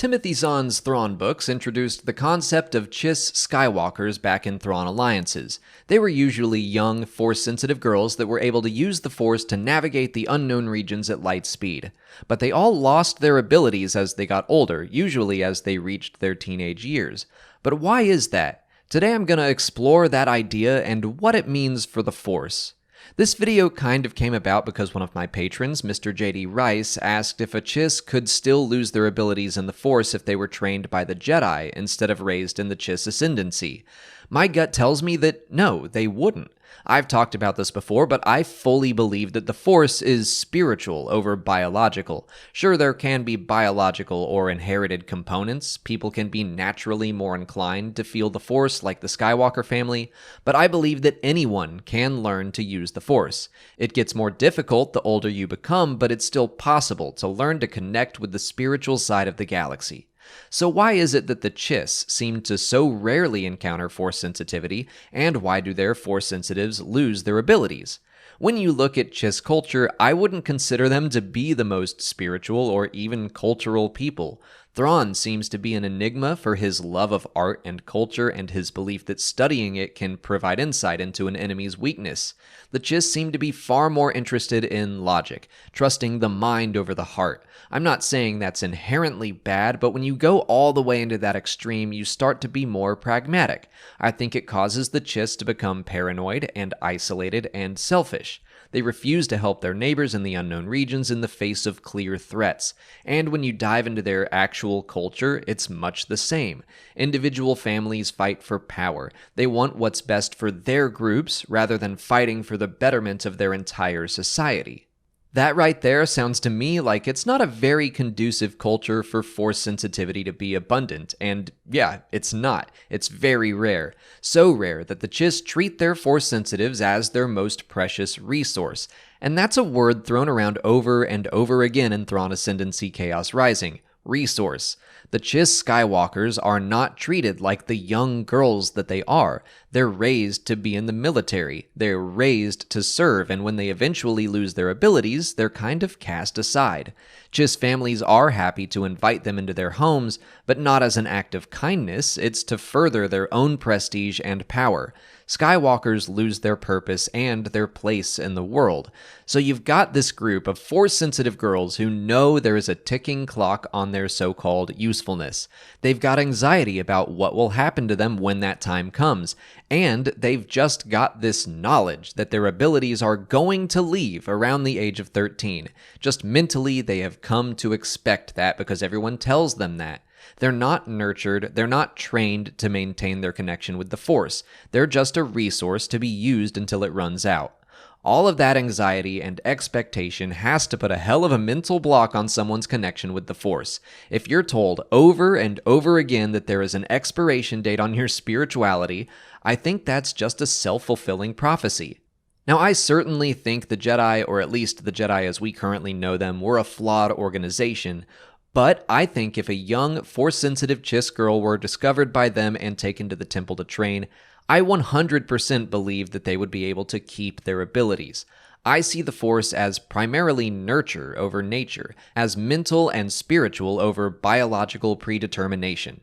Timothy Zahn's Thrawn books introduced the concept of Chiss Skywalkers back in Thrawn alliances. They were usually young, Force-sensitive girls that were able to use the Force to navigate the unknown regions at light speed. But they all lost their abilities as they got older, usually as they reached their teenage years. But why is that? Today I'm going to explore that idea and what it means for the Force. This video kind of came about because one of my patrons, Mr. JD Rice, asked if a Chiss could still lose their abilities in the Force if they were trained by the Jedi instead of raised in the Chiss Ascendancy. My gut tells me that no, they wouldn't. I've talked about this before, but I fully believe that the Force is spiritual over biological. Sure, there can be biological or inherited components. People can be naturally more inclined to feel the Force like the Skywalker family, but I believe that anyone can learn to use the Force. It gets more difficult the older you become, but it's still possible to learn to connect with the spiritual side of the galaxy. So why is it that the Chiss seem to so rarely encounter Force sensitivity, and why do their Force sensitives lose their abilities? When you look at Chiss culture, I wouldn't consider them to be the most spiritual or even cultural people. Thrawn seems to be an enigma for his love of art and culture and his belief that studying it can provide insight into an enemy's weakness. The Chiss seem to be far more interested in logic, trusting the mind over the heart. I'm not saying that's inherently bad, but when you go all the way into that extreme, you start to be more pragmatic. I think it causes the Chiss to become paranoid and isolated and selfish. They refuse to help their neighbors in the unknown regions in the face of clear threats. And when you dive into their actual culture, it's much the same. Individual families fight for power. They want what's best for their groups rather than fighting for the betterment of their entire society. That right there sounds to me like it's not a very conducive culture for Force sensitivity to be abundant, and yeah, it's not. It's very rare. So rare that the Chiss treat their Force sensitives as their most precious resource, and that's a word thrown around over and over again in Thrawn Ascendancy Chaos Rising. Resource. The Chiss Skywalkers are not treated like the young girls that they are. They're raised to be in the military. They're raised to serve, and when they eventually lose their abilities, they're kind of cast aside. Chiss families are happy to invite them into their homes, but not as an act of kindness. It's to further their own prestige and power. Skywalkers lose their purpose and their place in the world. So you've got this group of Force-sensitive girls who know there is a ticking clock on their so-called usefulness. They've got anxiety about what will happen to them when that time comes, and they've just got this knowledge that their abilities are going to leave around the age of 13. Just mentally, they have come to expect that because everyone tells them that. They're not nurtured, they're not trained to maintain their connection with the Force. They're just a resource to be used until it runs out. All of that anxiety and expectation has to put a hell of a mental block on someone's connection with the Force. If you're told over and over again that there is an expiration date on your spirituality, I think that's just a self-fulfilling prophecy. Now, I certainly think the Jedi, or at least the Jedi as we currently know them, were a flawed organization, but I think if a young, Force-sensitive Chiss girl were discovered by them and taken to the temple to train, I 100% believe that they would be able to keep their abilities. I see the Force as primarily nurture over nature, as mental and spiritual over biological predetermination.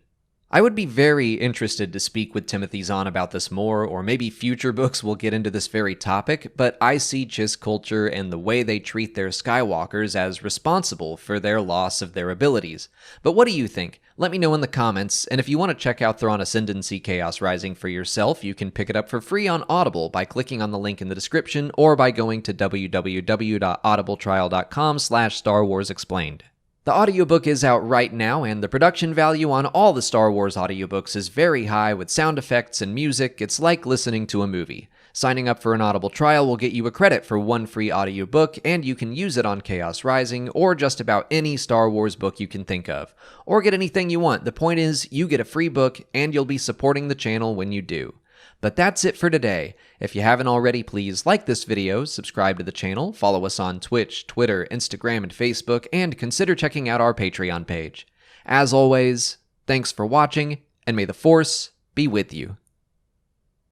I would be very interested to speak with Timothy Zahn about this more, or maybe future books will get into this very topic, but I see Chiss culture and the way they treat their Skywalkers as responsible for their loss of their abilities. But what do you think? Let me know in the comments, and if you want to check out Thrawn Ascendancy Chaos Rising for yourself, you can pick it up for free on Audible by clicking on the link in the description, or by going to www.audibletrial.com/Star Wars Explained. The audiobook is out right now, and the production value on all the Star Wars audiobooks is very high with sound effects and music. It's like listening to a movie. Signing up for an Audible trial will get you a credit for one free audiobook, and you can use it on Chaos Rising or just about any Star Wars book you can think of. Or get anything you want. The point is, you get a free book, and you'll be supporting the channel when you do. But that's it for today. If you haven't already, please like this video, subscribe to the channel, follow us on Twitch, Twitter, Instagram, and Facebook, and consider checking out our Patreon page. As always, thanks for watching, and may the Force be with you.